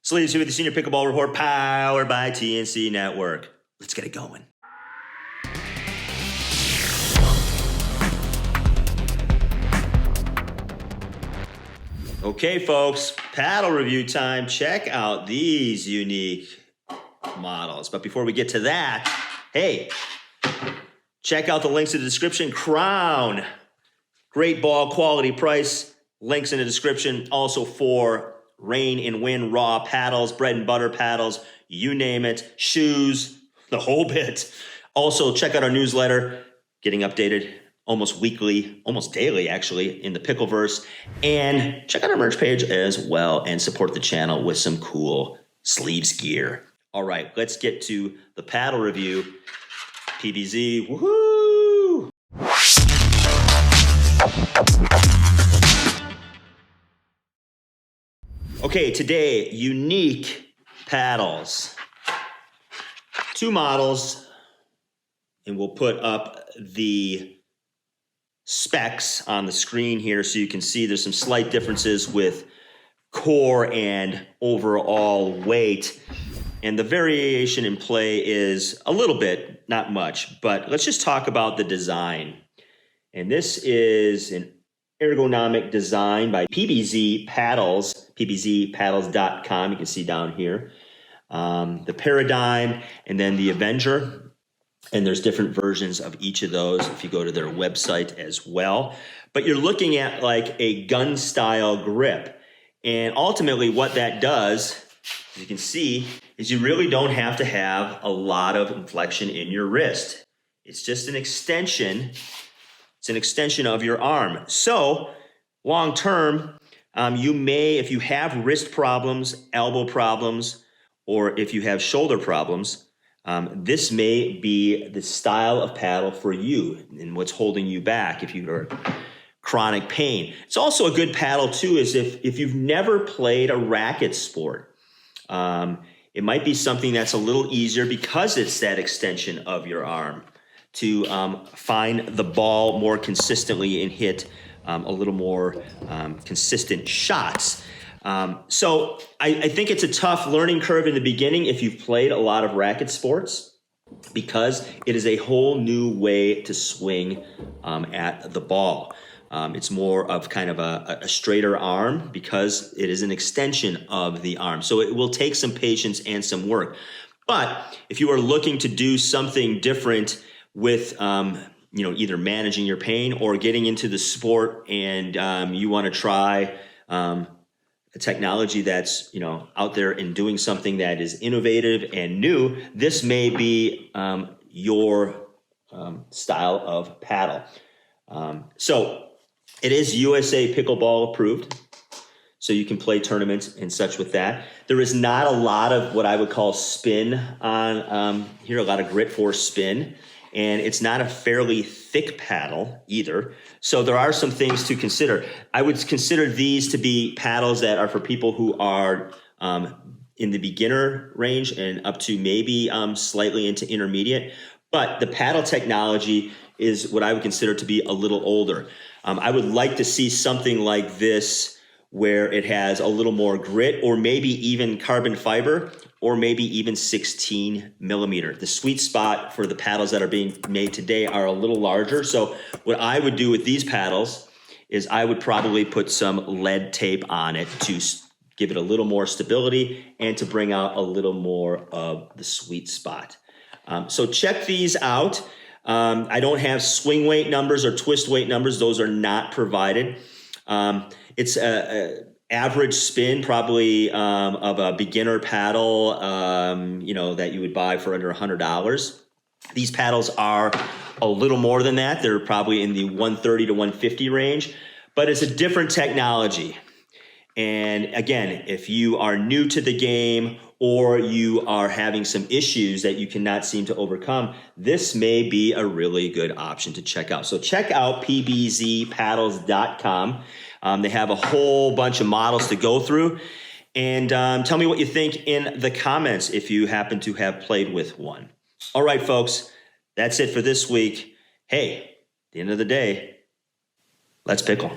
Sleeves here with the Senior Pickleball Report, powered by TNC Network. Let's get it going. Okay, folks, paddle review time. Check out these unique models. But before we get to that, hey, check out the links in the description. Crown, great ball, quality price. Links in the description. Also for rain and wind, raw paddles, bread and butter paddles, you name it, shoes, the whole bit. Also, check out our newsletter, getting updated almost weekly, almost daily actually, in the Pickleverse. And check out our merch page as well and support the channel with some cool sleeves gear. All right, let's get to the paddle review. PBZ, woohoo! Okay, today, unique paddles. Two models, and we'll put up the specs on the screen here so you can see there's some slight differences with core and overall weight. And the variation in play is a little bit, not much, but let's just talk about the design. And this is an ergonomic design by PBZ Paddles, pbzpaddles.com. You can see down here the Paradigm and then the Avenger. And there's different versions of each of those if you go to their website as well. But you're looking at like a gun style grip. And ultimately what that does, as you can see, is you really don't have to have a lot of inflection in your wrist. It's just an extension. It's an extension of your arm. So long term, you may, if you have wrist problems, elbow problems, or if you have shoulder problems, this may be the style of paddle for you and what's holding you back if you are chronic pain. It's also a good paddle too, is if you've never played a racket sport. It might be something that's a little easier because it's that extension of your arm to find the ball more consistently and hit a little more consistent shots. So I think it's a tough learning curve in the beginning if you've played a lot of racket sports, because it is a whole new way to swing at the ball. It's more of kind of a straighter arm because it is an extension of the arm. So it will take some patience and some work. But if you are looking to do something different with either managing your pain or getting into the sport and you want to try a technology that's out there and doing something that is innovative and new, this may be your style of paddle. So it is USA Pickleball approved, so you can play tournaments and such with that. There is not a lot of what I would call spin on here, a lot of grit force spin, and it's not a fairly thick paddle either. So there are some things to consider. I would consider these to be paddles that are for people who are in the beginner range and up to maybe slightly into intermediate. But the paddle technology is what I would consider to be a little older. I would like to see something like this where it has a little more grit, or maybe even carbon fiber, or maybe even 16 millimeter. The sweet spot for the paddles that are being made today are a little larger. So what I would do with these paddles is I would probably put some lead tape on it to give it a little more stability and to bring out a little more of the sweet spot. So check these out. I don't have swing weight numbers or twist weight numbers. Those are not provided. It's a average spin probably of a beginner paddle, that you would buy for under $100. These paddles are a little more than that. They're probably in the 130 to 150 range, but it's a different technology. And again, if you are new to the game or you are having some issues that you cannot seem to overcome, this may be a really good option to check out. So check out pbzpaddles.com. They have a whole bunch of models to go through. And tell me what you think in the comments if you happen to have played with one. All right, folks, that's it for this week. Hey, at the end of the day, let's pickle.